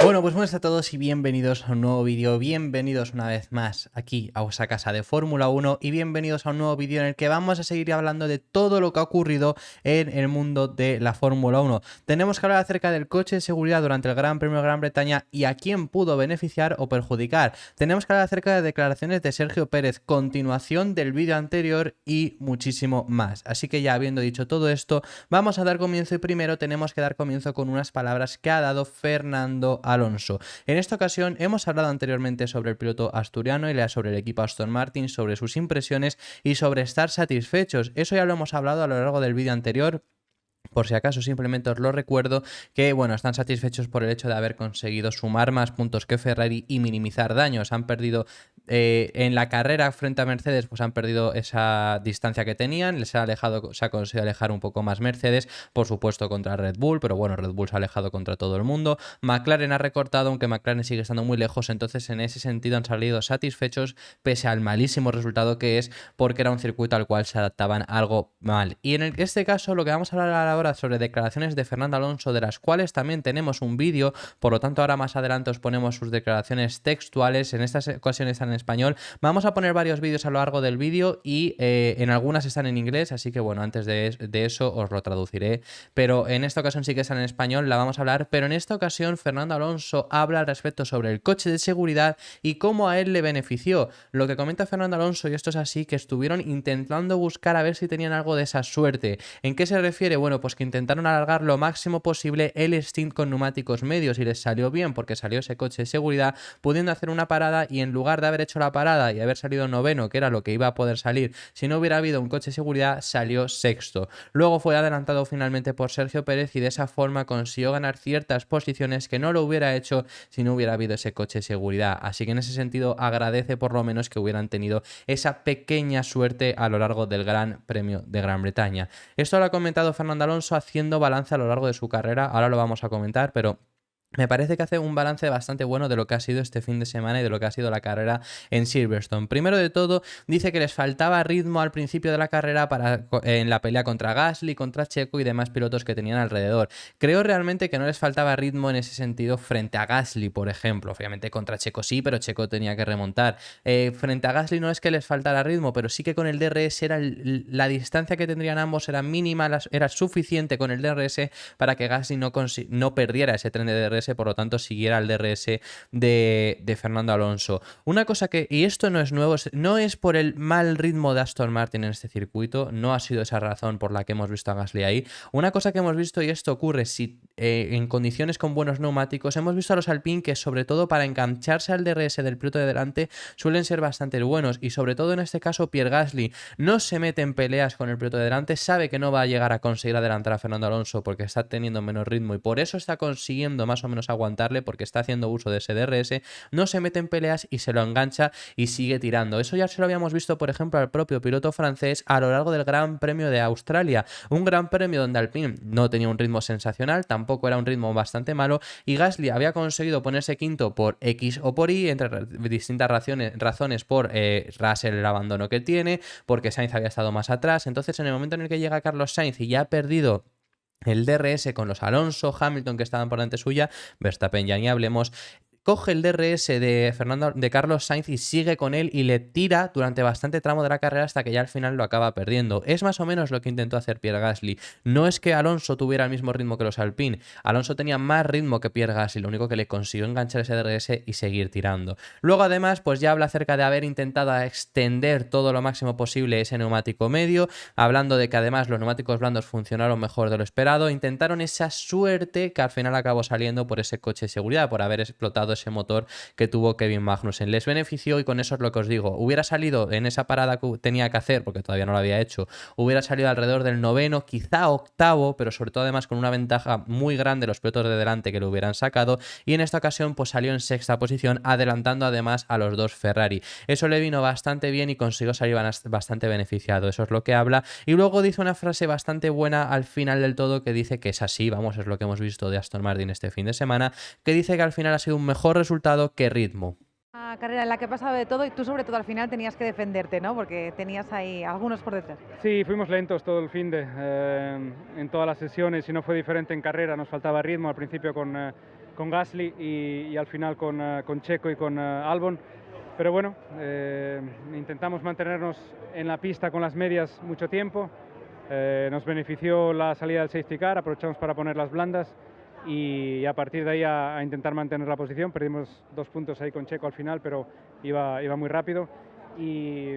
Bueno, pues buenas a todos y bienvenidos a un nuevo vídeo, bienvenidos una vez más aquí a vuestra casa de Fórmula 1 y bienvenidos a un nuevo vídeo en el que vamos a seguir hablando de todo lo que ha ocurrido en el mundo de la Fórmula 1. Tenemos que hablar acerca del coche de seguridad durante el Gran Premio de Gran Bretaña y a quién pudo beneficiar o perjudicar. Tenemos que hablar acerca de declaraciones de Sergio Pérez, continuación del vídeo anterior y muchísimo más. Así que ya habiendo dicho todo esto, vamos a dar comienzo y primero tenemos que dar comienzo con unas palabras que ha dado Fernando Alonso. En esta ocasión hemos hablado anteriormente sobre el piloto asturiano y sobre el equipo Aston Martin, sobre sus impresiones y sobre estar satisfechos. Eso ya lo hemos hablado a lo largo del vídeo anterior. Por si acaso, simplemente os lo recuerdo que, bueno, están satisfechos por el hecho de haber conseguido sumar más puntos que Ferrari y minimizar daños. Han perdido en la carrera frente a Mercedes, pues han perdido esa distancia que tenían, les ha alejado, se ha conseguido alejar un poco más Mercedes, por supuesto contra Red Bull, pero bueno, Red Bull se ha alejado contra todo el mundo. McLaren ha recortado, aunque McLaren sigue estando muy lejos, entonces en ese sentido han salido satisfechos pese al malísimo resultado que es, porque era un circuito al cual se adaptaban algo mal. Y en este caso lo que vamos a hablar ahora sobre declaraciones de Fernando Alonso, de las cuales también tenemos un vídeo, por lo tanto ahora más adelante os ponemos sus declaraciones textuales, en estas ocasiones están en español. Vamos a poner varios vídeos a lo largo del vídeo y en algunas están en inglés, así que bueno, antes de eso os lo traduciré, pero en esta ocasión sí que están en español, la vamos a hablar, pero en esta ocasión Fernando Alonso habla al respecto sobre el coche de seguridad y cómo a él le benefició. Lo que comenta Fernando Alonso, y esto es así, que estuvieron intentando buscar a ver si tenían algo de esa suerte. ¿En qué se refiere? Bueno, pues que intentaron alargar lo máximo posible el stint con neumáticos medios y les salió bien porque salió ese coche de seguridad pudiendo hacer una parada, y en lugar de haber hecho la parada y haber salido noveno, que era lo que iba a poder salir si no hubiera habido un coche de seguridad, salió sexto. Luego fue adelantado finalmente por Sergio Pérez y de esa forma consiguió ganar ciertas posiciones que no lo hubiera hecho si no hubiera habido ese coche de seguridad. Así que en ese sentido agradece por lo menos que hubieran tenido esa pequeña suerte a lo largo del Gran Premio de Gran Bretaña. Esto lo ha comentado Fernando Alonso haciendo balance a lo largo de su carrera, ahora lo vamos a comentar, pero me parece que hace un balance bastante bueno de lo que ha sido este fin de semana y de lo que ha sido la carrera en Silverstone. Primero de todo, dice que les faltaba ritmo al principio de la carrera en la pelea contra Gasly, contra Checo y demás pilotos que tenían alrededor. Creo realmente que no les faltaba ritmo en ese sentido frente a Gasly, por ejemplo. Obviamente contra Checo sí, pero Checo tenía que remontar. Frente a Gasly no es que les faltara ritmo, pero sí que con el DRS la distancia que tendrían ambos era mínima, era suficiente con el DRS para que Gasly no perdiera ese tren de DRS, por lo tanto siguiera el DRS de Fernando Alonso. Una cosa que, y esto no es nuevo, no es por el mal ritmo de Aston Martin en este circuito, no ha sido esa razón por la que hemos visto a Gasly ahí. Una cosa que hemos visto, y esto ocurre si en condiciones con buenos neumáticos, hemos visto a los Alpine que sobre todo para engancharse al DRS del piloto de delante suelen ser bastante buenos, y sobre todo en este caso Pierre Gasly no se mete en peleas con el piloto de delante, sabe que no va a llegar a conseguir adelantar a Fernando Alonso porque está teniendo menos ritmo y por eso está consiguiendo más o menos aguantarle, porque está haciendo uso de ese DRS, no se mete en peleas y se lo engancha y sigue tirando. Eso ya se lo habíamos visto, por ejemplo, al propio piloto francés a lo largo del Gran Premio de Australia, un Gran Premio donde Alpine no tenía un ritmo sensacional, tampoco era un ritmo bastante malo, y Gasly había conseguido ponerse quinto por X o por Y, entre distintas razones por Russell, el abandono que tiene, porque Sainz había estado más atrás. Entonces en el momento en el que llega Carlos Sainz y ya ha perdido el DRS con los Alonso, Hamilton que estaban por delante suya, Verstappen ya ni hablemos, coge el DRS de Carlos Sainz y sigue con él y le tira durante bastante tramo de la carrera hasta que ya al final lo acaba perdiendo. Es más o menos lo que intentó hacer Pierre Gasly. No es que Alonso tuviera el mismo ritmo que los Alpine, Alonso tenía más ritmo que Pierre Gasly, lo único que le consiguió enganchar ese DRS y seguir tirando. Luego además pues ya habla acerca de haber intentado extender todo lo máximo posible ese neumático medio, hablando de que además los neumáticos blandos funcionaron mejor de lo esperado, intentaron esa suerte que al final acabó saliendo por ese coche de seguridad, por haber explotado ese motor que tuvo Kevin Magnussen. Les benefició, y con eso es lo que os digo, hubiera salido en esa parada que tenía que hacer, porque todavía no lo había hecho, hubiera salido alrededor del noveno, quizá octavo, pero sobre todo además con una ventaja muy grande los pilotos de delante que lo hubieran sacado, y en esta ocasión pues salió en sexta posición, adelantando además a los dos Ferrari. Eso le vino bastante bien y consiguió salir bastante beneficiado, eso es lo que habla, y luego dice una frase bastante buena al final del todo que dice que es así, vamos, es lo que hemos visto de Aston Martin este fin de semana, que dice que al final ha sido un mejor resultado que ritmo. Una carrera en la que ha pasado de todo y tú sobre todo al final tenías que defenderte, ¿no? Porque tenías ahí algunos por detrás. Sí, fuimos lentos todo el fin de en todas las sesiones y no fue diferente en carrera, nos faltaba ritmo al principio con Gasly y al final con Checo y con Albon. Pero bueno, intentamos mantenernos en la pista con las medias mucho tiempo. Nos benefició la salida del safety car, aprovechamos para poner las blandas y a partir de ahí a intentar mantener la posición. Perdimos 2 puntos ahí con Checo al final, pero iba muy rápido y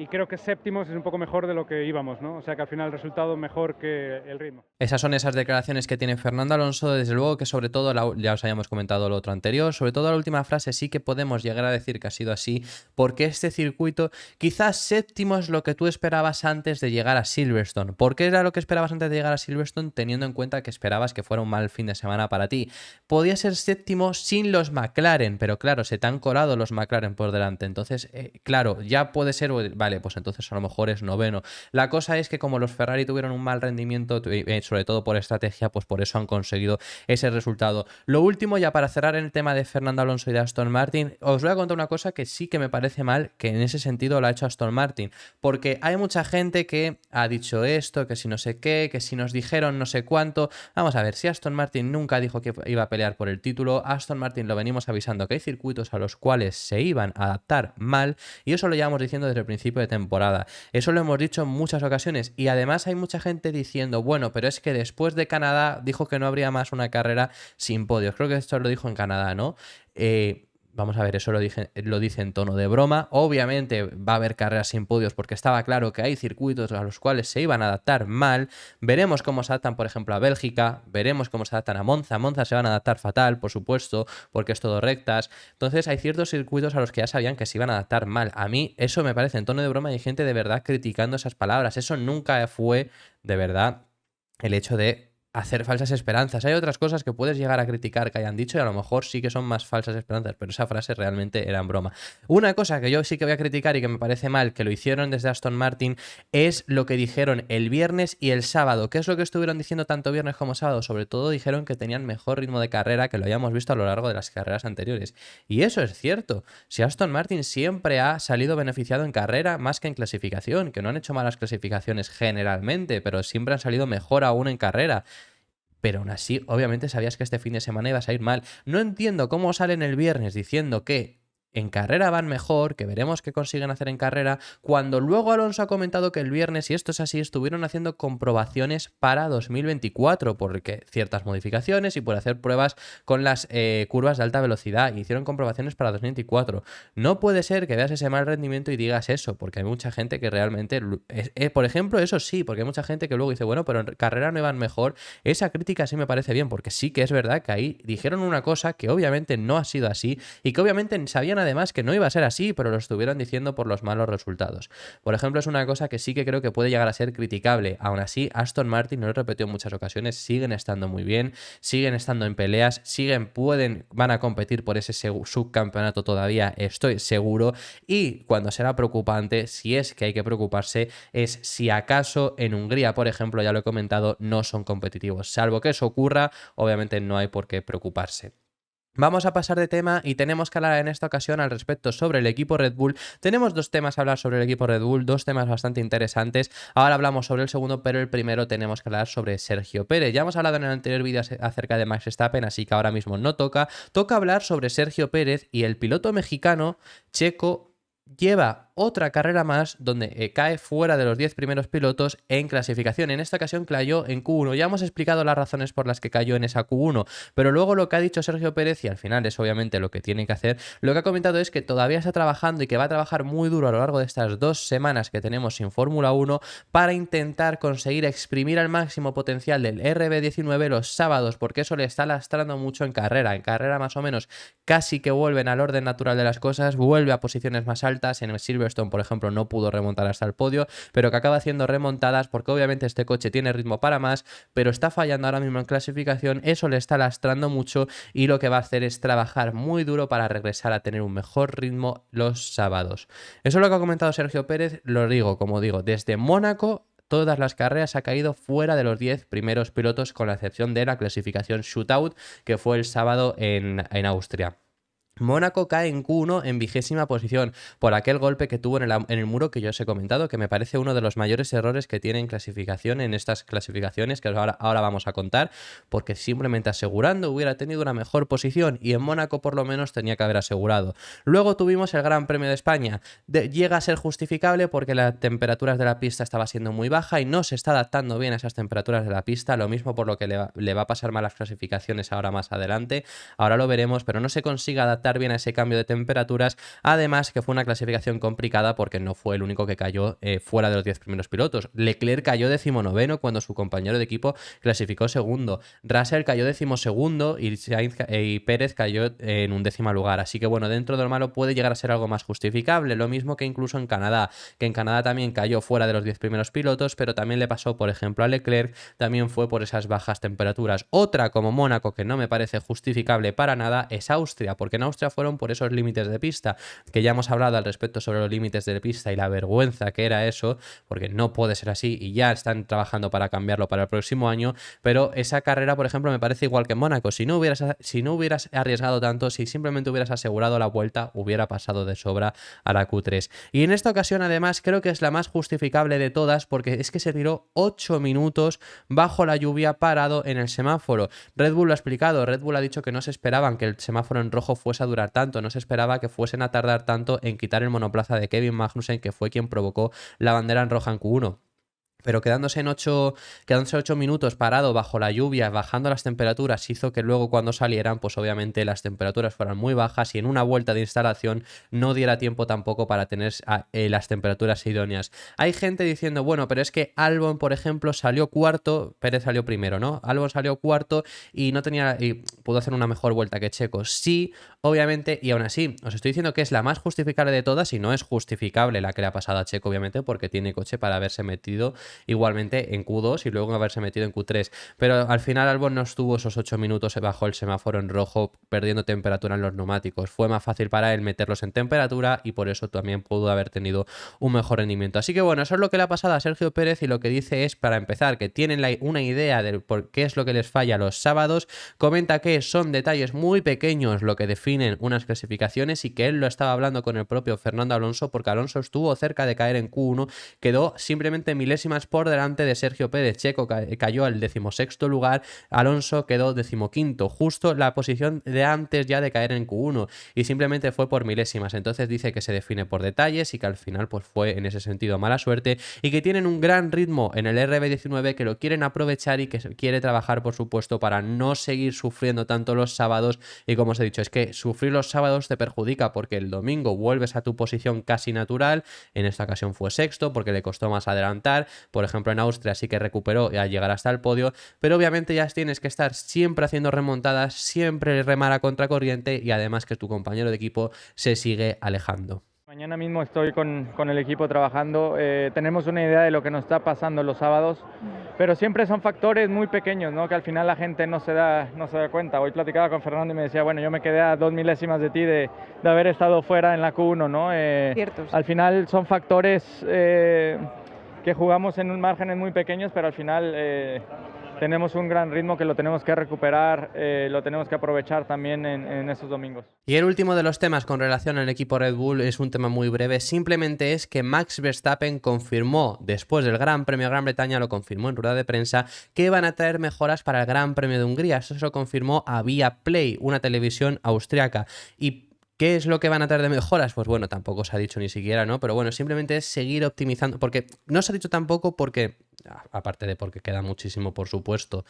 creo que séptimos es un poco mejor de lo que íbamos, ¿no? O sea que al final el resultado mejor que el ritmo. Esas son esas declaraciones que tiene Fernando Alonso, desde luego que sobre todo, ya os habíamos comentado lo otro anterior, sobre todo la última frase sí que podemos llegar a decir que ha sido así, porque este circuito, quizás séptimo es lo que tú esperabas antes de llegar a Silverstone. ¿Por qué era lo que esperabas antes de llegar a Silverstone, teniendo en cuenta que esperabas que fuera un mal fin de semana para ti? Podía ser séptimo sin los McLaren, pero claro, se te han colado los McLaren por delante, entonces, claro, ya puede ser, vale, pues entonces a lo mejor es noveno. La cosa es que como los Ferrari tuvieron un mal rendimiento, sobre todo por estrategia, pues por eso han conseguido ese resultado. Lo último, ya para cerrar el tema de Fernando Alonso y de Aston Martin, os voy a contar una cosa que sí que me parece mal, que en ese sentido lo ha hecho Aston Martin, porque hay mucha gente que ha dicho esto, que si no sé qué, que si nos dijeron no sé cuánto. Vamos a ver, si Aston Martin nunca dijo que iba a pelear por el título, Aston Martin lo venimos avisando que hay circuitos a los cuales se iban a adaptar mal, y eso lo llevamos diciendo desde el principio de temporada. Eso lo hemos dicho en muchas ocasiones, y además hay mucha gente diciendo, bueno, pero es que después de Canadá dijo que no habría más una carrera sin podios. Creo que esto lo dijo en Canadá, ¿no? Vamos a ver, eso lo dice en tono de broma. Obviamente va a haber carreras sin podios porque estaba claro que hay circuitos a los cuales se iban a adaptar mal. Veremos cómo se adaptan, por ejemplo, a Bélgica. Veremos cómo se adaptan a Monza. Monza se van a adaptar fatal, por supuesto, porque es todo rectas. Entonces hay ciertos circuitos a los que ya sabían que se iban a adaptar mal. A mí eso me parece en tono de broma y hay gente de verdad criticando esas palabras. Eso nunca fue de verdad el hecho de hacer falsas esperanzas. Hay otras cosas que puedes llegar a criticar que hayan dicho y a lo mejor sí que son más falsas esperanzas, pero esa frase realmente era en broma. Una cosa que yo sí que voy a criticar y que me parece mal que lo hicieron desde Aston Martin es lo que dijeron el viernes y el sábado. ¿Qué es lo que estuvieron diciendo tanto viernes como sábado? Sobre todo dijeron que tenían mejor ritmo de carrera, que lo habíamos visto a lo largo de las carreras anteriores. Y eso es cierto. Si Aston Martin siempre ha salido beneficiado en carrera más que en clasificación, que no han hecho malas clasificaciones generalmente, pero siempre han salido mejor aún en carrera. Pero aún así, obviamente sabías que este fin de semana ibas a ir mal. No entiendo cómo salen el viernes diciendo que en carrera van mejor, que veremos qué consiguen hacer en carrera, cuando luego Alonso ha comentado que el viernes, y esto es así, estuvieron haciendo comprobaciones para 2024, porque ciertas modificaciones y por hacer pruebas con las curvas de alta velocidad, y hicieron comprobaciones para 2024. No puede ser que veas ese mal rendimiento y digas eso, porque hay mucha gente que realmente, por ejemplo, eso sí, porque hay mucha gente que luego dice, bueno, pero en carrera no iban mejor. Esa crítica sí me parece bien, porque sí que es verdad que ahí dijeron una cosa que obviamente no ha sido así, y que obviamente sabían además que no iba a ser así, pero lo estuvieron diciendo por los malos resultados. Por ejemplo, es una cosa que sí que creo que puede llegar a ser criticable. Aún así, Aston Martin, no lo he repetido en muchas ocasiones, siguen estando muy bien, siguen estando en peleas, van a competir por ese subcampeonato todavía, estoy seguro, y cuando será preocupante, si es que hay que preocuparse, es si acaso en Hungría, por ejemplo, ya lo he comentado, no son competitivos. Salvo que eso ocurra, obviamente no hay por qué preocuparse. Vamos a pasar de tema y tenemos que hablar en esta ocasión al respecto sobre el equipo Red Bull. Tenemos dos temas a hablar sobre el equipo Red Bull, dos temas bastante interesantes. Ahora hablamos sobre el segundo, pero el primero tenemos que hablar sobre Sergio Pérez. Ya hemos hablado en el anterior vídeo acerca de Max Verstappen, así que ahora mismo no toca. Toca hablar sobre Sergio Pérez y el piloto mexicano Checo lleva otra carrera más donde cae fuera de los 10 primeros pilotos en clasificación. En esta ocasión cayó en Q1. Ya hemos explicado las razones por las que cayó en esa Q1, pero luego lo que ha dicho Sergio Pérez, y al final es obviamente lo que tiene que hacer, lo que ha comentado es que todavía está trabajando y que va a trabajar muy duro a lo largo de estas 2 semanas que tenemos sin Fórmula 1 para intentar conseguir exprimir al máximo potencial del RB19 los sábados, porque eso le está lastrando mucho en carrera. En carrera más o menos casi que vuelven al orden natural de las cosas, vuelve a posiciones más altas. En el Silverstone, por ejemplo, no pudo remontar hasta el podio, pero que acaba haciendo remontadas porque obviamente este coche tiene ritmo para más, pero está fallando ahora mismo en clasificación. Eso le está lastrando mucho y lo que va a hacer es trabajar muy duro para regresar a tener un mejor ritmo los sábados. Eso es lo que ha comentado Sergio Pérez. Lo digo, como digo, desde Mónaco todas las carreras ha caído fuera de los 10 primeros pilotos, con la excepción de la clasificación shootout que fue el sábado en Austria. Mónaco cae en Q1 en 20ª posición por aquel golpe que tuvo en el muro que yo os he comentado, que me parece uno de los mayores errores que tiene en clasificación en estas clasificaciones que ahora vamos a contar, porque simplemente asegurando hubiera tenido una mejor posición y en Mónaco por lo menos tenía que haber asegurado. Luego tuvimos el Gran Premio de España. Llega a ser justificable porque las temperaturas de la pista estaba siendo muy baja y no se está adaptando bien a esas temperaturas de la pista, lo mismo por lo que le va a pasar mal las clasificaciones ahora más adelante, ahora lo veremos, pero no se consigue adaptar bien a ese cambio de temperaturas, además que fue una clasificación complicada porque no fue el único que cayó fuera de los 10 primeros pilotos. Leclerc cayó 19º cuando su compañero de equipo clasificó segundo, Russell cayó 12º y Pérez cayó en 11º lugar, así que bueno, dentro de lo malo puede llegar a ser algo más justificable, lo mismo que incluso en Canadá, que en Canadá también cayó fuera de los 10 primeros pilotos, pero también le pasó, por ejemplo, a Leclerc, también fue por esas bajas temperaturas. Otra como Mónaco que no me parece justificable para nada es Austria, porque en Austria fueron por esos límites de pista, que ya hemos hablado al respecto sobre los límites de pista y la vergüenza que era eso, porque no puede ser así y ya están trabajando para cambiarlo para el próximo año, pero esa carrera, por ejemplo, me parece igual que en Mónaco. Si no hubieras arriesgado tanto, si simplemente hubieras asegurado la vuelta, hubiera pasado de sobra a la Q3. Y en esta ocasión, además, creo que es la más justificable de todas, porque es que se tiró 8 minutos bajo la lluvia parado en el semáforo. Red Bull lo ha explicado, Red Bull ha dicho que no se esperaban que el semáforo en rojo fuese a durar tanto, no se esperaba que fuesen a tardar tanto en quitar el monoplaza de Kevin Magnussen, que fue quien provocó la bandera en roja en Q1. Pero quedándose 8 minutos parado bajo la lluvia, bajando las temperaturas, hizo que luego cuando salieran, pues obviamente las temperaturas fueran muy bajas y en una vuelta de instalación no diera tiempo tampoco para tener las temperaturas idóneas. Hay gente diciendo, bueno, pero es que Albon, por ejemplo, salió cuarto, Pérez salió primero, ¿no? Albon salió cuarto y pudo hacer una mejor vuelta que Checo. Sí, obviamente, y aún así, os estoy diciendo que es la más justificable de todas y no es justificable la que le ha pasado a Checo, obviamente, porque tiene coche para haberse metido igualmente en Q2 y luego haberse metido en Q3, pero al final Albon no estuvo esos 8 minutos bajo el semáforo en rojo perdiendo temperatura en los neumáticos, fue más fácil para él meterlos en temperatura y por eso también pudo haber tenido un mejor rendimiento. Así que bueno, eso es lo que le ha pasado a Sergio Pérez y lo que dice es, para empezar, que tienen una idea de por qué es lo que les falla los sábados, comenta que son detalles muy pequeños lo que definen unas clasificaciones y que él lo estaba hablando con el propio Fernando Alonso, porque Alonso estuvo cerca de caer en Q1, quedó simplemente milésimas por delante de Sergio Pérez. Checo cayó al 16º lugar, Alonso quedó 15º, justo la posición de antes ya de caer en Q1 y simplemente fue por milésimas. Entonces dice que se define por detalles y que al final pues fue en ese sentido mala suerte y que tienen un gran ritmo en el RB19, que lo quieren aprovechar y que se quiere trabajar por supuesto para no seguir sufriendo tanto los sábados. Y como os he dicho, es que sufrir los sábados te perjudica porque el domingo vuelves a tu posición casi natural, en esta ocasión fue sexto porque le costó más adelantar. Por ejemplo, en Austria sí que recuperó a llegar hasta el podio, pero obviamente ya tienes que estar siempre haciendo remontadas, siempre remar a contracorriente y además que tu compañero de equipo se sigue alejando. Mañana mismo estoy con el equipo trabajando, tenemos una idea de lo que nos está pasando los sábados, pero siempre son factores muy pequeños, ¿no? Que al final la gente no se da cuenta. Hoy platicaba con Fernando y me decía, bueno, yo me quedé a 2 milésimas de ti de haber estado fuera en la Q1, ¿no? Cierto, sí. Al final son factores que jugamos en márgenes muy pequeños, pero al final tenemos un gran ritmo que lo tenemos que recuperar, lo tenemos que aprovechar también en estos domingos. Y el último de los temas con relación al equipo Red Bull es un tema muy breve, simplemente es que Max Verstappen confirmó, después del Gran Premio de Gran Bretaña, lo confirmó en rueda de prensa, que van a traer mejoras para el Gran Premio de Hungría. Eso se lo confirmó a Viaplay, una televisión austriaca. Y ¿qué es lo que van a traer de mejoras? Pues bueno, tampoco se ha dicho ni siquiera, ¿no? Pero bueno, simplemente es seguir optimizando, porque no se ha dicho tampoco porque, aparte de porque queda muchísimo, por supuesto,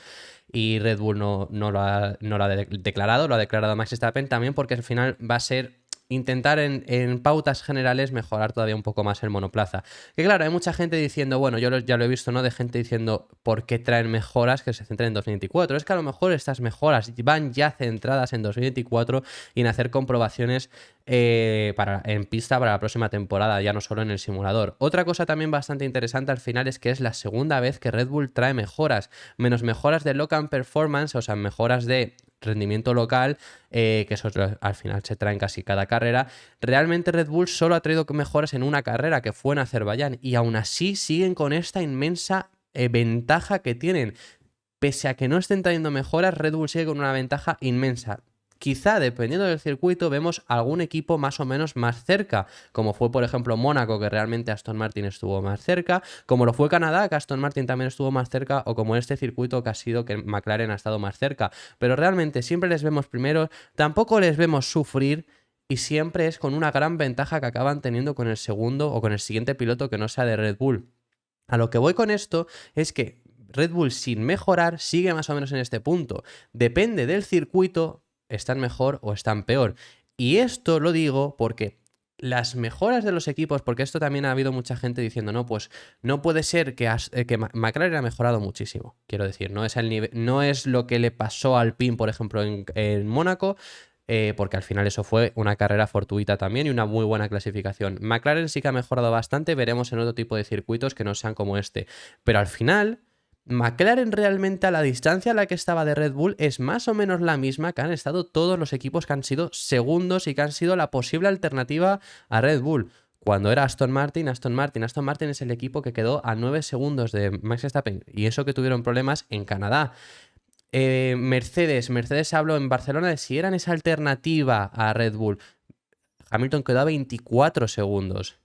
y Red Bull no lo ha declarado, lo ha declarado Max Verstappen, también porque al final va a ser intentar en pautas generales mejorar todavía un poco más el monoplaza. Que claro, hay mucha gente diciendo, bueno, yo ya lo he visto, ¿no? De gente diciendo, ¿por qué traen mejoras que se centren en 2024? Es que a lo mejor estas mejoras van ya centradas en 2024 y en hacer comprobaciones en pista para la próxima temporada, ya no solo en el simulador. Otra cosa también bastante interesante al final es que es la segunda vez que Red Bull trae mejoras, menos mejoras de local performance, o sea, mejoras de rendimiento local, que eso al final se trae en casi cada carrera. Realmente Red Bull solo ha traído mejoras en una carrera, que fue en Azerbaiyán, y aún así siguen con esta inmensa ventaja que tienen. Pese a que no estén trayendo mejoras, Red Bull sigue con una ventaja inmensa. quizá dependiendo del circuito vemos algún equipo más o menos más cerca, como fue por ejemplo Mónaco, que realmente Aston Martin estuvo más cerca, como lo fue Canadá, que Aston Martin también estuvo más cerca, o como este circuito que ha sido que McLaren ha estado más cerca, pero realmente siempre les vemos primero, tampoco les vemos sufrir y siempre es con una gran ventaja que acaban teniendo con el segundo o con el siguiente piloto que no sea de Red Bull. A lo que voy con esto es que Red Bull sin mejorar sigue más o menos en este punto. Depende del circuito, están mejor o están peor. Y esto lo digo porque las mejoras de los equipos, porque esto también ha habido mucha gente diciendo, no, pues no puede ser que McLaren ha mejorado muchísimo. Quiero decir, no es, no es lo que le pasó al Alpine, por ejemplo, en Mónaco, porque al final eso fue una carrera fortuita también y una muy buena clasificación. McLaren sí que ha mejorado bastante, veremos en otro tipo de circuitos que no sean como este. Pero al final, McLaren realmente a la distancia a la que estaba de Red Bull es más o menos la misma que han estado todos los equipos que han sido segundos y que han sido la posible alternativa a Red Bull. Cuando era Aston Martin es el equipo que quedó a 9 segundos de Max Verstappen y eso que tuvieron problemas en Canadá. Mercedes habló en Barcelona de si eran esa alternativa a Red Bull. Hamilton quedó a 24 segundos.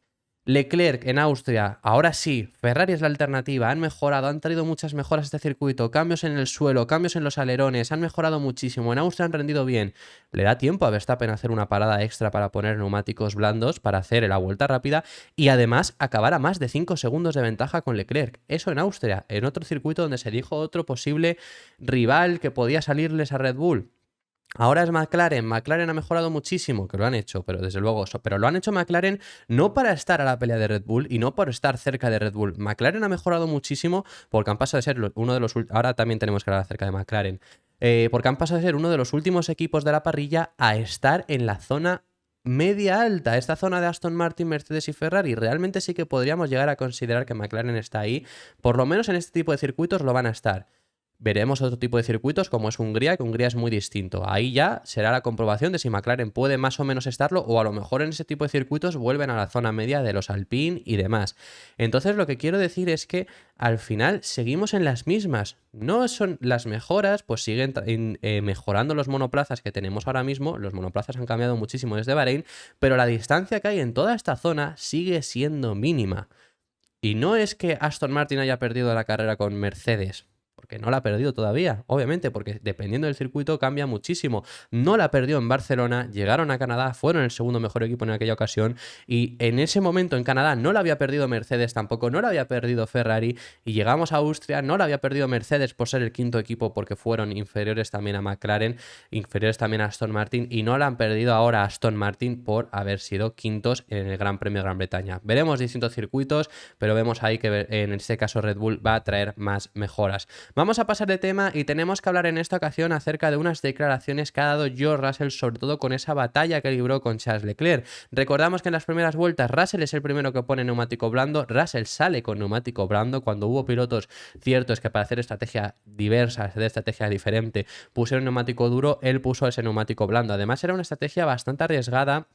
Leclerc en Austria, ahora sí, Ferrari es la alternativa, han mejorado, han traído muchas mejoras a este circuito, cambios en el suelo, cambios en los alerones, han mejorado muchísimo, en Austria han rendido bien. Le da tiempo a Verstappen a hacer una parada extra para poner neumáticos blandos, para hacer la vuelta rápida y además acabar a más de 5 segundos de ventaja con Leclerc. Eso en Austria, en otro circuito donde se dijo otro posible rival que podía salirles a Red Bull. Ahora es McLaren. McLaren ha mejorado muchísimo, que lo han hecho, pero desde luego, pero lo han hecho McLaren no para estar a la pelea de Red Bull y no por estar cerca de Red Bull. McLaren ha mejorado muchísimo porque han pasado de ser uno de los... Ahora también tenemos que hablar acerca de McLaren. Porque han pasado de ser uno de los últimos equipos de la parrilla a estar en la zona media alta, esta zona de Aston Martin, Mercedes y Ferrari. Realmente sí que podríamos llegar a considerar que McLaren está ahí. Por lo menos en este tipo de circuitos lo van a estar. Veremos otro tipo de circuitos como es Hungría, que Hungría es muy distinto. Ahí ya será la comprobación de si McLaren puede más o menos estarlo o a lo mejor en ese tipo de circuitos vuelven a la zona media de los Alpine y demás. Entonces lo que quiero decir es que al final seguimos en las mismas. No son las mejoras, pues siguen mejorando los monoplazas que tenemos ahora mismo. Los monoplazas han cambiado muchísimo desde Bahrein, pero la distancia que hay en toda esta zona sigue siendo mínima. Y no es que Aston Martin haya perdido la carrera con Mercedes, porque no la ha perdido todavía, obviamente, porque dependiendo del circuito cambia muchísimo. No la perdió en Barcelona, llegaron a Canadá, fueron el segundo mejor equipo en aquella ocasión y en ese momento en Canadá no la había perdido Mercedes tampoco, no la había perdido Ferrari y llegamos a Austria, no la había perdido Mercedes por ser el quinto equipo porque fueron inferiores también a McLaren, inferiores también a Aston Martin y no la han perdido ahora a Aston Martin por haber sido quintos en el Gran Premio de Gran Bretaña. Veremos distintos circuitos, pero vemos ahí que en este caso Red Bull va a traer más mejoras. Vamos a pasar de tema y tenemos que hablar en esta ocasión acerca de unas declaraciones que ha dado George Russell, sobre todo con esa batalla que libró con Charles Leclerc. Recordamos que en las primeras vueltas Russell es el primero que pone neumático blando, Russell sale con neumático blando cuando hubo pilotos ciertos que para hacer estrategias diversas, hacer estrategias diferentes, pusieron neumático duro, él puso ese neumático blando. Además era una estrategia bastante arriesgada,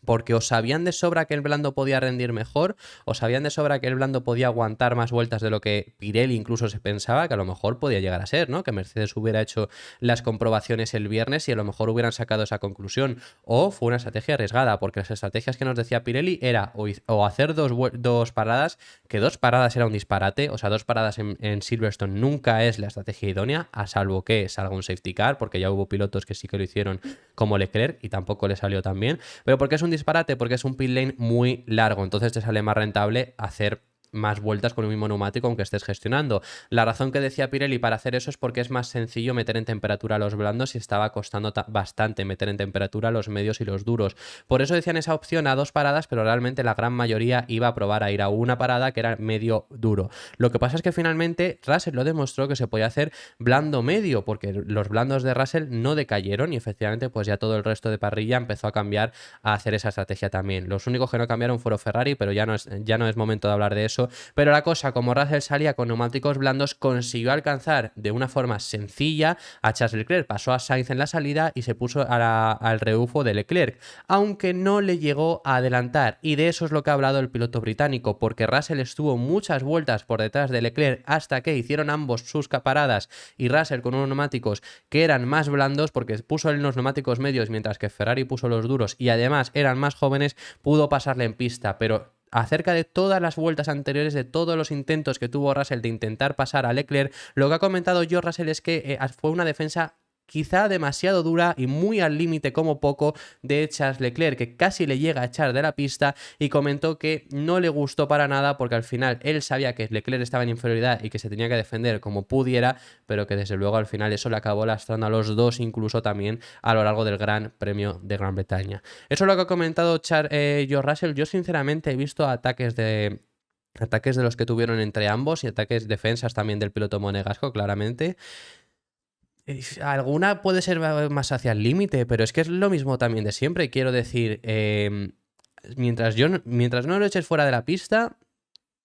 porque os sabían de sobra que el blando podía rendir mejor, os sabían de sobra que el blando podía aguantar más vueltas de lo que Pirelli incluso se pensaba que a lo mejor podía llegar a ser, ¿no? Que Mercedes hubiera hecho las comprobaciones el viernes y a lo mejor hubieran sacado esa conclusión. O fue una estrategia arriesgada, porque las estrategias que nos decía Pirelli era o hacer dos paradas, que 2 paradas era un disparate, o sea, 2 paradas en Silverstone nunca es la estrategia idónea, a salvo que salga un safety car, porque ya hubo pilotos que sí que lo hicieron como Leclerc y tampoco le salió tan bien, pero porque es un disparate, porque es un pit lane muy largo, entonces te sale más rentable hacer más vueltas con un mismo neumático aunque estés gestionando. La razón que decía Pirelli para hacer eso es porque es más sencillo meter en temperatura los blandos y estaba costando bastante meter en temperatura los medios y los duros. Por eso decían esa opción a 2 paradas, pero realmente la gran mayoría iba a probar a ir a una parada que era medio duro. Lo que pasa es que finalmente Russell lo demostró que se podía hacer blando medio, porque los blandos de Russell no decayeron y efectivamente pues ya todo el resto de parrilla empezó a cambiar a hacer esa estrategia también. Los únicos que no cambiaron fueron Ferrari, pero ya no es momento de hablar de eso. mucho, pero la cosa, como Russell salía con neumáticos blandos, consiguió alcanzar de una forma sencilla a Charles Leclerc, pasó a Sainz en la salida y se puso al rebufo de Leclerc, aunque no le llegó a adelantar, y de eso es lo que ha hablado el piloto británico, porque Russell estuvo muchas vueltas por detrás de Leclerc hasta que hicieron ambos sus paradas y Russell con unos neumáticos que eran más blandos, porque puso en los neumáticos medios mientras que Ferrari puso los duros y además eran más jóvenes, pudo pasarle en pista, pero acerca de todas las vueltas anteriores, de todos los intentos que tuvo Russell de intentar pasar a Leclerc, lo que ha comentado George Russell es que fue una defensa quizá demasiado dura y muy al límite como poco de Charles Leclerc, que casi le llega a echar de la pista, y comentó que no le gustó para nada porque al final él sabía que Leclerc estaba en inferioridad y que se tenía que defender como pudiera, pero que desde luego al final eso le acabó lastrando a los dos, incluso también a lo largo del Gran Premio de Gran Bretaña. Eso es lo que ha comentado George Russell. Yo sinceramente he visto ataques de los que tuvieron entre ambos y ataques defensas también del piloto monegasco, claramente. Alguna puede ser más hacia el límite, pero es que es lo mismo también de siempre. Quiero decir, mientras no lo eches fuera de la pista,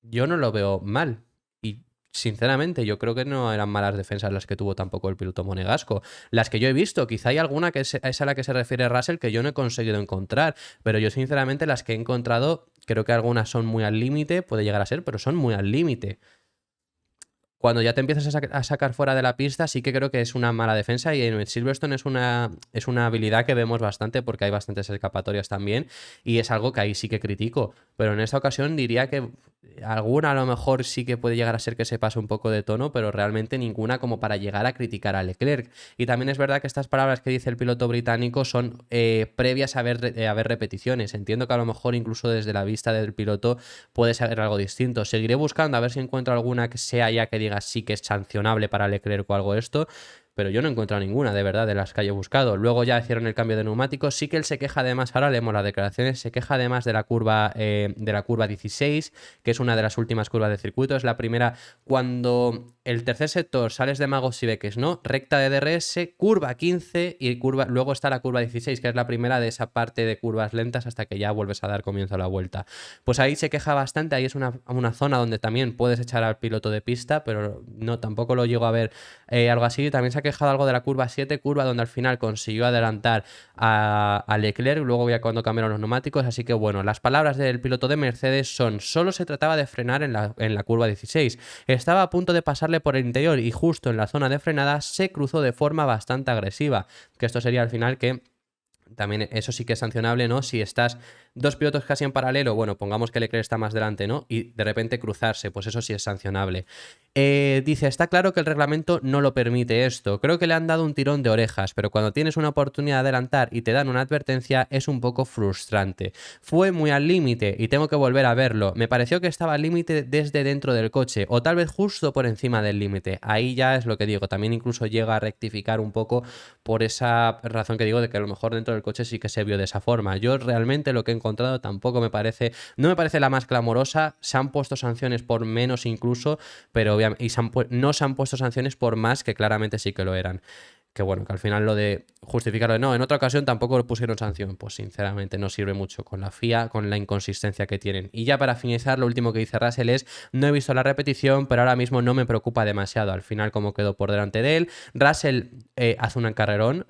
yo no lo veo mal. Y sinceramente, yo creo que no eran malas defensas las que tuvo tampoco el piloto monegasco. Las que yo he visto, quizá hay alguna que es a la que se refiere Russell que yo no he conseguido encontrar, pero yo sinceramente las que he encontrado, creo que algunas son muy al límite, puede llegar a ser, pero son muy al límite. Cuando ya te empiezas a sacar fuera de la pista, sí que creo que es una mala defensa, y en Silverstone es una habilidad que vemos bastante porque hay bastantes escapatorias también y es algo que ahí sí que critico, pero en esta ocasión diría que alguna a lo mejor sí que puede llegar a ser que se pase un poco de tono, pero realmente ninguna como para llegar a criticar a Leclerc. Y también es verdad que estas palabras que dice el piloto británico son previas a ver repeticiones. Entiendo que a lo mejor incluso desde la vista del piloto puede ser algo distinto. Seguiré buscando a ver si encuentro alguna que sea ya que diga sí que es sancionable para Leclerc o algo esto, pero yo no he encontrado ninguna, de verdad, de las que haya buscado. Luego ya hicieron el cambio de neumáticos. Sí que él se queja además, ahora leemos las declaraciones, se queja además de la curva 16, que es una de las últimas curvas de circuito. Es la primera cuando el tercer sector sales de Magos y Beques, ¿no? Recta de DRS, curva 15 y luego está la curva 16, que es la primera de esa parte de curvas lentas hasta que ya vuelves a dar comienzo a la vuelta. Pues ahí se queja bastante, ahí es una zona donde también puedes echar al piloto de pista, pero no, tampoco lo llego a ver algo así. También se ha quejado algo de la curva 7, curva donde al final consiguió adelantar a Leclerc, luego ya cuando cambiaron los neumáticos. Así que bueno, las palabras del piloto de Mercedes son: solo se trataba de frenar en la curva 16, estaba a punto de pasarle por el interior y justo en la zona de frenada se cruzó de forma bastante agresiva, que esto sería al final que también eso sí que es sancionable, ¿no? Si estás dos pilotos casi en paralelo, bueno, pongamos que Leclerc está más delante, ¿no? Y de repente cruzarse, pues eso sí es sancionable. Dice, está claro que el reglamento no lo permite esto. Creo que le han dado un tirón de orejas, pero cuando tienes una oportunidad de adelantar y te dan una advertencia es un poco frustrante. Fue muy al límite y tengo que volver a verlo. Me pareció que estaba al límite desde dentro del coche o tal vez justo por encima del límite. Ahí ya es lo que digo. También incluso llega a rectificar un poco por esa razón que digo de que a lo mejor dentro del coche sí que se vio de esa forma. Yo realmente lo que he encontrado tampoco no me parece la más clamorosa. Se han puesto sanciones por menos incluso, pero obviamente no se han puesto sanciones por más, que claramente sí que lo eran. Que bueno, que al final lo de justificarlo de no, en otra ocasión tampoco pusieron sanción, pues sinceramente no sirve mucho con la FIA, con la inconsistencia que tienen. Y ya para finalizar, lo último que dice Russell es: no he visto la repetición, pero ahora mismo no me preocupa demasiado. Al final, como quedó por delante de él, Russell hace un carrerón.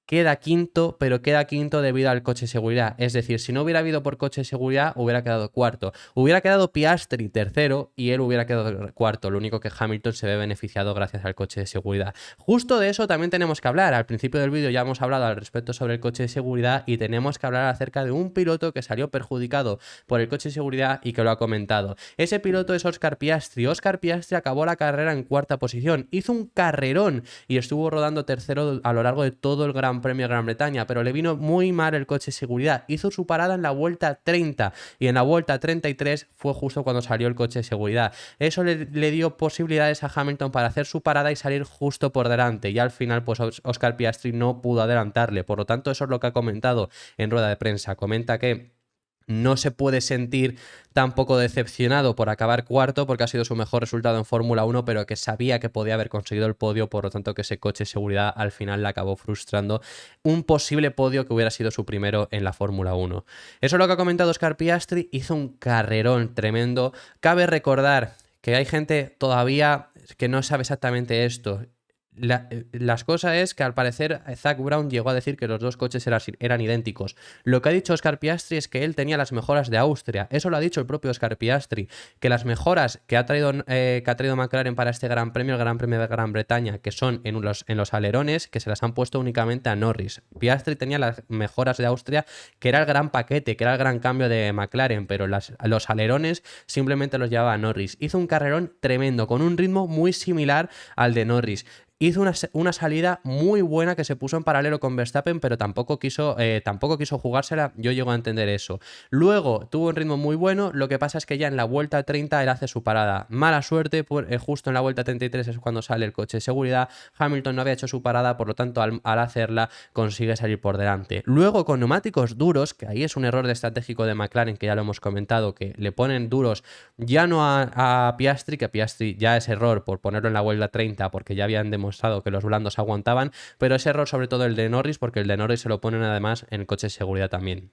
Queda quinto, pero queda quinto debido al coche de seguridad. Es decir, si no hubiera habido por coche de seguridad, hubiera quedado cuarto. Hubiera quedado Piastri tercero y él hubiera quedado cuarto. Lo único que Hamilton se ve beneficiado gracias al coche de seguridad. Justo de eso también tenemos que hablar. Al principio del vídeo ya hemos hablado al respecto sobre el coche de seguridad y tenemos que hablar acerca de un piloto que salió perjudicado por el coche de seguridad y que lo ha comentado. Ese piloto es Oscar Piastri. Oscar Piastri acabó la carrera en cuarta posición. Hizo un carrerón y estuvo rodando tercero a lo largo de todo el Gran Premio de Gran Bretaña, pero le vino muy mal el coche de seguridad. Hizo su parada en la vuelta 30 y en la vuelta 33 fue justo cuando salió el coche de seguridad. Eso le dio posibilidades a Hamilton para hacer su parada y salir justo por delante, y al final pues Oscar Piastri no pudo adelantarle. Por lo tanto, eso es lo que ha comentado en rueda de prensa. Comenta que no se puede sentir tampoco decepcionado por acabar cuarto porque ha sido su mejor resultado en Fórmula 1, pero que sabía que podía haber conseguido el podio, por lo tanto que ese coche de seguridad al final le acabó frustrando un posible podio que hubiera sido su primero en la Fórmula 1. Eso es lo que ha comentado Oscar Piastri, hizo un carrerón tremendo. Cabe recordar que hay gente todavía que no sabe exactamente esto. Las cosas es que al parecer Zak Brown llegó a decir que los dos coches eran idénticos. Lo que ha dicho Oscar Piastri es que él tenía las mejoras de Austria. Eso lo ha dicho el propio Oscar Piastri, que las mejoras que ha traído McLaren para este Gran Premio, el Gran Premio de Gran Bretaña, que son en los alerones, que se las han puesto únicamente a Norris. Piastri tenía las mejoras de Austria, que era el gran paquete, que era el gran cambio de McLaren, pero los alerones simplemente los llevaba a Norris. Hizo un carrerón tremendo, con un ritmo muy similar al de Norris. Hizo una salida muy buena que se puso en paralelo con Verstappen, pero tampoco quiso jugársela. Yo llego a entender eso. Luego tuvo un ritmo muy bueno. Lo que pasa es que ya en la vuelta 30 él hace su parada. Mala suerte, justo en la vuelta 33 es cuando sale el coche de seguridad. Hamilton no había hecho su parada, por lo tanto al hacerla consigue salir por delante. Luego con neumáticos duros, que ahí es un error estratégico de McLaren, que ya lo hemos comentado, que le ponen duros ya no a Piastri, que Piastri ya es error por ponerlo en la vuelta 30 porque ya habían demostrado que los blandos aguantaban, pero ese error sobre todo el de Norris, porque el de Norris se lo ponen además en el coche de seguridad también.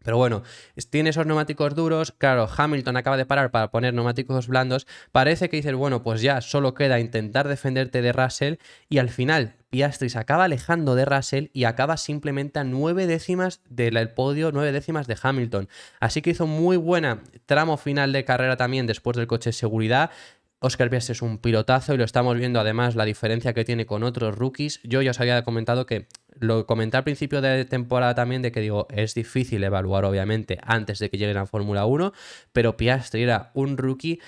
Pero bueno, tiene esos neumáticos duros. Claro, Hamilton acaba de parar para poner neumáticos blandos. Parece que dices, bueno, pues ya solo queda intentar defenderte de Russell, y al final Piastri se acaba alejando de Russell y acaba simplemente a 9 décimas del podio, 9 décimas de Hamilton. Así que hizo muy buena tramo final de carrera también después del coche de seguridad. Oscar Piastri es un pilotazo y lo estamos viendo además la diferencia que tiene con otros rookies. Yo ya os había comentado que, lo comenté al principio de temporada también, de que digo, es difícil evaluar obviamente antes de que lleguen a Fórmula 1, pero Piastri era un rookie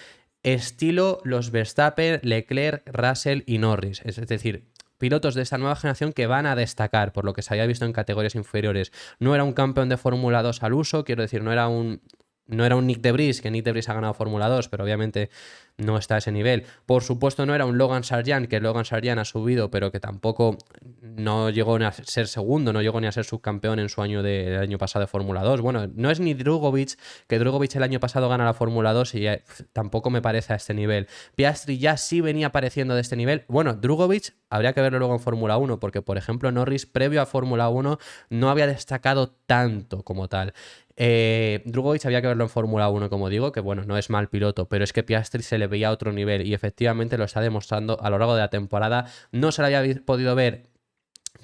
estilo los Verstappen, Leclerc, Russell y Norris. Es decir, pilotos de esta nueva generación que van a destacar por lo que se había visto en categorías inferiores. No era un campeón de Fórmula 2 al uso, quiero decir, no era un Nick de Vries, que Nick de Vries ha ganado Fórmula 2, pero obviamente no está a ese nivel. Por supuesto no era un Logan Sargeant, que Logan Sargeant ha subido, pero que tampoco no llegó ni a ser segundo, no llegó ni a ser subcampeón en su año el año pasado de Fórmula 2. Bueno, no es ni Drugovich, que Drugovich el año pasado gana la Fórmula 2 y tampoco me parece a este nivel. Piastri ya sí venía apareciendo de este nivel. Bueno, Drugovich habría que verlo luego en Fórmula 1, porque por ejemplo Norris previo a Fórmula 1 no había destacado tanto como tal. Drugovich había que verlo en Fórmula 1, como digo, que bueno, no es mal piloto, pero es que Piastri se le veía a otro nivel y efectivamente lo está demostrando a lo largo de la temporada. No se le había podido ver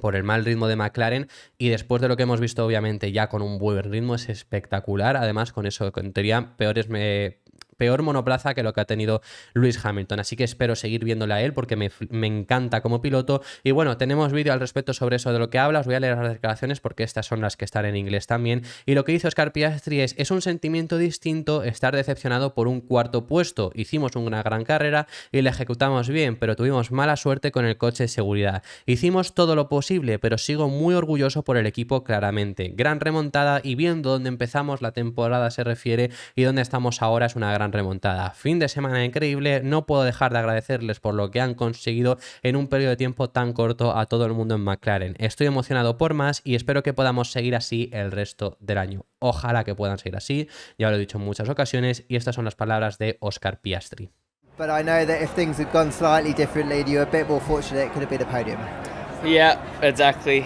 por el mal ritmo de McLaren, y después de lo que hemos visto obviamente ya con un buen ritmo es espectacular, además con eso, en teoría peor monoplaza que lo que ha tenido Lewis Hamilton, así que espero seguir viéndole a él porque me encanta como piloto. Y bueno, tenemos vídeo al respecto sobre eso de lo que habla, os voy a leer las declaraciones porque estas son las que están en inglés también. Y lo que dice Oscar Piastri es un sentimiento distinto estar decepcionado por un cuarto puesto. Hicimos una gran carrera y la ejecutamos bien, pero tuvimos mala suerte con el coche de seguridad. Hicimos todo lo posible, pero sigo muy orgulloso por el equipo claramente. Gran remontada, y viendo dónde empezamos la temporada se refiere y dónde estamos ahora es una gran remontada. Fin de semana increíble, no puedo dejar de agradecerles por lo que han conseguido en un periodo de tiempo tan corto a todo el mundo en McLaren. Estoy emocionado por más y espero que podamos seguir así el resto del año. Ojalá que puedan seguir así, ya lo he dicho en muchas ocasiones, y estas son las palabras de Oscar Piastri. But I know that if things had gone slightly differently and you were a bit more fortunate, it could have been a podium. Yeah, exactly.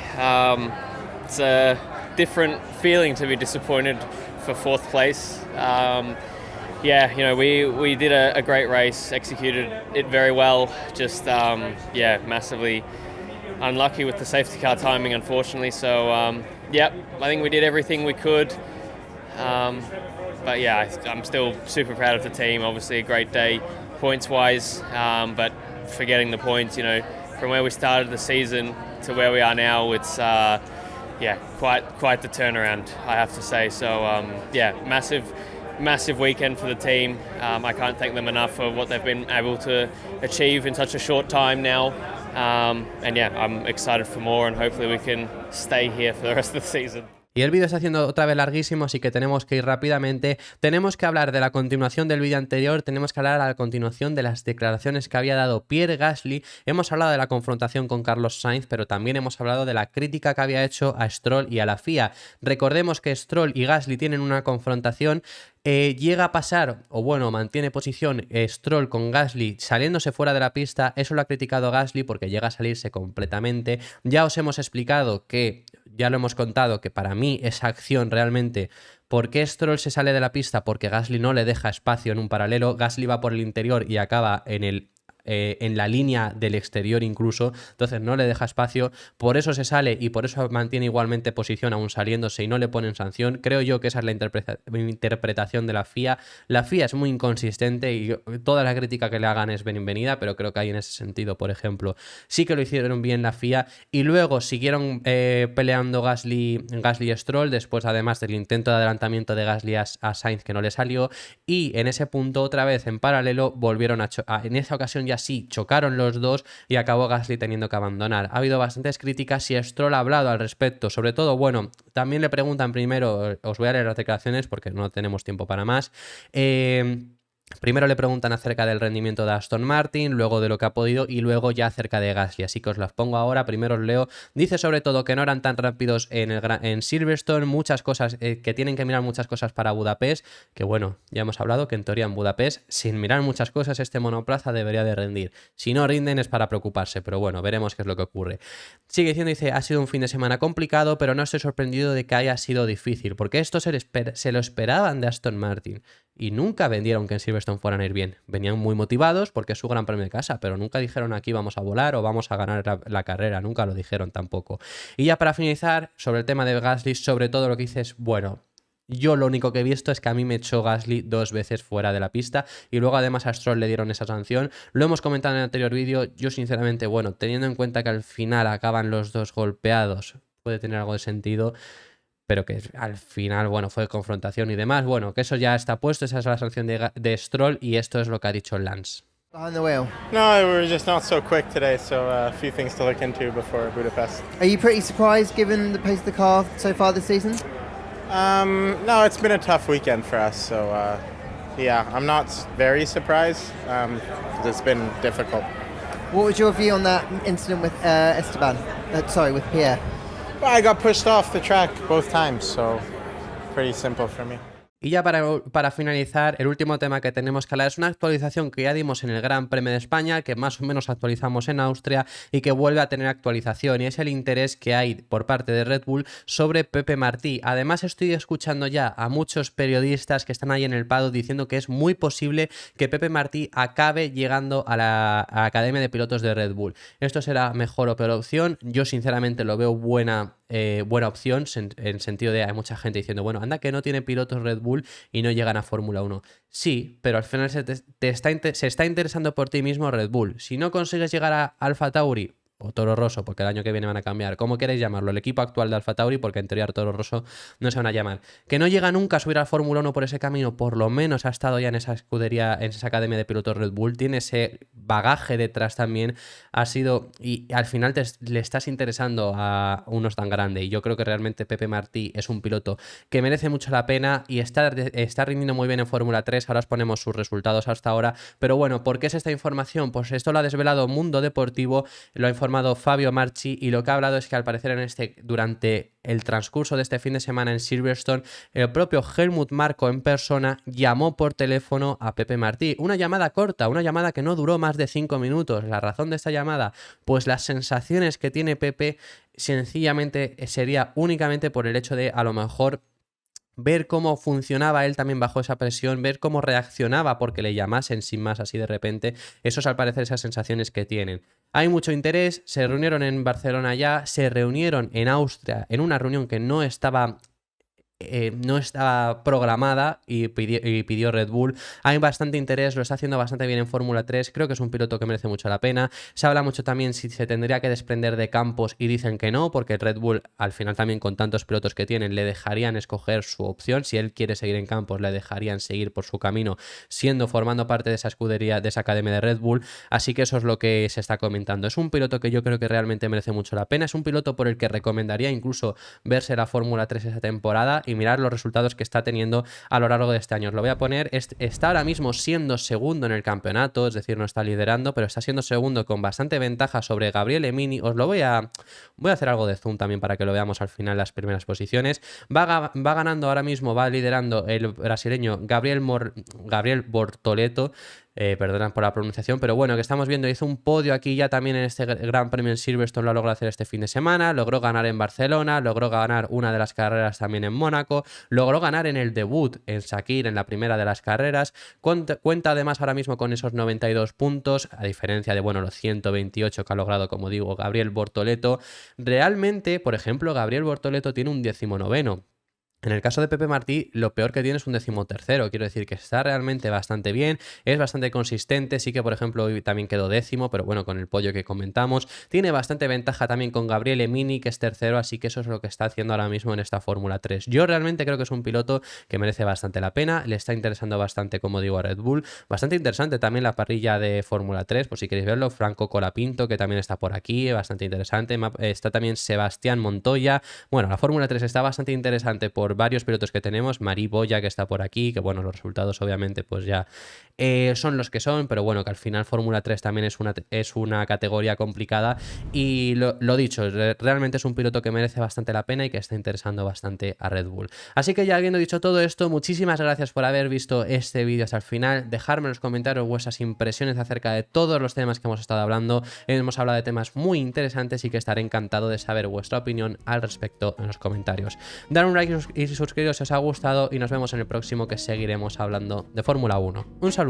It's a different feeling to be disappointed for fourth place. Yeah, you know, we did a great race, executed it very well. Just yeah, massively unlucky with the safety car timing, unfortunately. So yeah, I think we did everything we could. But yeah, I'm still super proud of the team. Obviously, a great day points-wise, but for getting the points, you know, from where we started the season to where we are now, it's yeah, quite the turnaround, I have to say. So yeah, massive weekend for the team. I can't thank them enough for what they've been able to achieve in such a short time now. And yeah, I'm excited for more, and hopefully we can stay here for the rest of the season. Y el vídeo está haciendo otra vez larguísimo, así que tenemos que ir rápidamente. Tenemos que hablar de la continuación del vídeo anterior, tenemos que hablar a la continuación de las declaraciones que había dado Pierre Gasly. Hemos hablado de la confrontación con Carlos Sainz, pero también hemos hablado de la crítica que había hecho a Stroll y a la FIA. Recordemos que Stroll y Gasly tienen una confrontación. Llega a pasar, o bueno, mantiene posición Stroll con Gasly saliéndose fuera de la pista. Eso lo ha criticado Gasly porque llega a salirse completamente. Ya os hemos explicado que, ya lo hemos contado, que para mí esa acción realmente, ¿por qué Stroll se sale de la pista? Porque Gasly no le deja espacio en un paralelo. Gasly va por el interior y acaba en la línea del exterior incluso, entonces no le deja espacio, por eso se sale y por eso mantiene igualmente posición aún saliéndose y no le ponen sanción. Creo yo que esa es la interpretación de la FIA. La FIA es muy inconsistente y toda la crítica que le hagan es bienvenida, pero creo que ahí en ese sentido, por ejemplo, sí que lo hicieron bien la FIA y luego siguieron peleando Gasly y Stroll, después además del intento de adelantamiento de Gasly a Sainz que no le salió, y en ese punto otra vez en paralelo volvieron en esa ocasión ya sí, chocaron los dos y acabó Gasly teniendo que abandonar. Ha habido bastantes críticas y Stroll ha hablado al respecto. Sobre todo, bueno, también le preguntan primero, os voy a leer las declaraciones porque no tenemos tiempo para más. Primero le preguntan acerca del rendimiento de Aston Martin, luego de lo que ha podido y luego ya acerca de Gasly. Así que os las pongo ahora, primero os leo. Dice sobre todo que no eran tan rápidos en Silverstone, muchas cosas, que tienen que mirar muchas cosas para Budapest, que bueno, ya hemos hablado que en teoría en Budapest, sin mirar muchas cosas, este monoplaza debería de rendir. Si no rinden es para preocuparse, pero bueno, veremos qué es lo que ocurre. Sigue diciendo, dice, ha sido un fin de semana complicado, pero no estoy sorprendido de que haya sido difícil, porque esto se lo esperaban de Aston Martin. Y nunca vendieron que en Silverstone fueran a ir bien. Venían muy motivados porque es su gran premio de casa, pero nunca dijeron aquí vamos a volar o vamos a ganar la carrera. Nunca lo dijeron tampoco. Y ya para finalizar, sobre el tema de Gasly, sobre todo lo que dices, bueno, yo lo único que he visto es que a mí me echó Gasly 2 veces fuera de la pista y luego además a Stroll le dieron esa sanción. Lo hemos comentado en el anterior vídeo. Yo sinceramente, bueno, teniendo en cuenta que al final acaban los dos golpeados, puede tener algo de sentido, pero que al final, bueno, fue confrontación y demás. Bueno, que eso ya está puesto, esa es la sanción de Stroll y esto es lo que ha dicho Lance. Behind the wheel. No, we were just not so quick today, so a few things to look into before Budapest. Are you pretty surprised given the pace of the car so far this season? No, it's been a tough weekend for us, so yeah, I'm not very surprised because it's been difficult. What was your view on that incident with with Pierre? Well, I got pushed off the track both times, so pretty simple for me. Y ya para finalizar, el último tema que tenemos que hablar es una actualización que ya dimos en el Gran Premio de España, que más o menos actualizamos en Austria y que vuelve a tener actualización, y es el interés que hay por parte de Red Bull sobre Pepe Martí. Además estoy escuchando ya a muchos periodistas que están ahí en el paddock diciendo que es muy posible que Pepe Martí acabe llegando a la Academia de Pilotos de Red Bull. Esto será mejor o peor opción. Yo sinceramente lo veo buena opción, en sentido de hay mucha gente diciendo, bueno, anda que no tiene pilotos Red Bull y no llegan a Fórmula 1. Sí, pero al final se está interesando por ti mismo Red Bull. Si no consigues llegar a Alfa Tauri o Toro Rosso, porque el año que viene van a cambiar, ¿cómo queréis llamarlo? El equipo actual de Alfa Tauri, porque en teoría Toro Rosso no se van a llamar. Que no llega nunca a subir a Fórmula 1 por ese camino, por lo menos ha estado ya en esa escudería, en esa academia de pilotos Red Bull, tiene ese bagaje detrás también, ha sido, y al final le estás interesando a unos tan grandes, y yo creo que realmente Pepe Martí es un piloto que merece mucho la pena y está rindiendo muy bien en Fórmula 3, ahora os ponemos sus resultados hasta ahora, pero bueno, ¿por qué es esta información? Pues esto lo ha desvelado Mundo Deportivo, lo ha informado Fabio Marchi, y lo que ha hablado es que al parecer durante el transcurso de este fin de semana en Silverstone, el propio Helmut Marko en persona llamó por teléfono a Pepe Martí. Una llamada corta, una llamada que no duró más de 5 minutos. La razón de esta llamada, pues las sensaciones que tiene Pepe sencillamente sería únicamente por el hecho de a lo mejor ver cómo funcionaba él también bajo esa presión, ver cómo reaccionaba porque le llamasen sin más así de repente. Eso es al parecer esas sensaciones que tienen. Hay mucho interés, se reunieron en Barcelona ya, se reunieron en Austria en una reunión que no estaba no estaba programada y pidió Red Bull. Hay bastante interés, lo está haciendo bastante bien en Fórmula 3, creo que es un piloto que merece mucho la pena. Se habla mucho también si se tendría que desprender de Campos y dicen que no, porque Red Bull al final también con tantos pilotos que tienen le dejarían escoger su opción. Si él quiere seguir en Campos le dejarían seguir por su camino formando parte de esa escudería, de esa academia de Red Bull, así que eso es lo que se está comentando. Es un piloto que yo creo que realmente merece mucho la pena, es un piloto por el que recomendaría incluso verse la Fórmula 3 esa temporada y mirar los resultados que está teniendo a lo largo de este año. Os lo voy a poner, está ahora mismo siendo segundo en el campeonato, es decir, no está liderando, pero está siendo segundo con bastante ventaja sobre Gabriel Emini. Os lo voy a hacer algo de zoom también para que lo veamos al final las primeras posiciones. Va ganando ahora mismo, va liderando el brasileño Gabriel Bortoleto, perdonad por la pronunciación, pero bueno, que estamos viendo, hizo un podio aquí ya también en este Gran Premio en Silverstone, lo logró hacer este fin de semana, logró ganar en Barcelona, logró ganar una de las carreras también en Mónaco, logró ganar en el debut en Sakir en la primera de las carreras, cuenta además ahora mismo con esos 92 puntos, a diferencia de, bueno, los 128 que ha logrado, como digo, Gabriel Bortoleto. Realmente, por ejemplo, Gabriel Bortoleto tiene un 19º. En el caso de Pepe Martí, lo peor que tiene es un 13º, quiero decir que está realmente bastante bien, es bastante consistente, sí que por ejemplo hoy también quedó 10º, pero bueno, con el podio que comentamos, tiene bastante ventaja también con Gabriel Emini, que es 3º, así que eso es lo que está haciendo ahora mismo en esta Fórmula 3. Yo realmente creo que es un piloto que merece bastante la pena, le está interesando bastante, como digo, a Red Bull, bastante interesante también la parrilla de Fórmula 3, por si queréis verlo, Franco Colapinto, que también está por aquí, bastante interesante, está también Sebastián Montoya, bueno, la Fórmula 3 está bastante interesante por varios pilotos que tenemos, Mari Boya, que está por aquí, que bueno, los resultados obviamente pues ya son los que son, pero bueno, que al final Fórmula 3 también es una categoría complicada y lo dicho, realmente es un piloto que merece bastante la pena y que está interesando bastante a Red Bull. Así que ya habiendo dicho todo esto, muchísimas gracias por haber visto este vídeo hasta el final, dejadme en los comentarios vuestras impresiones acerca de todos los temas que hemos estado hablando, hemos hablado de temas muy interesantes y que estaré encantado de saber vuestra opinión al respecto en los comentarios. Dar un like y suscribiros si os ha gustado y nos vemos en el próximo, que seguiremos hablando de Fórmula 1. Un saludo.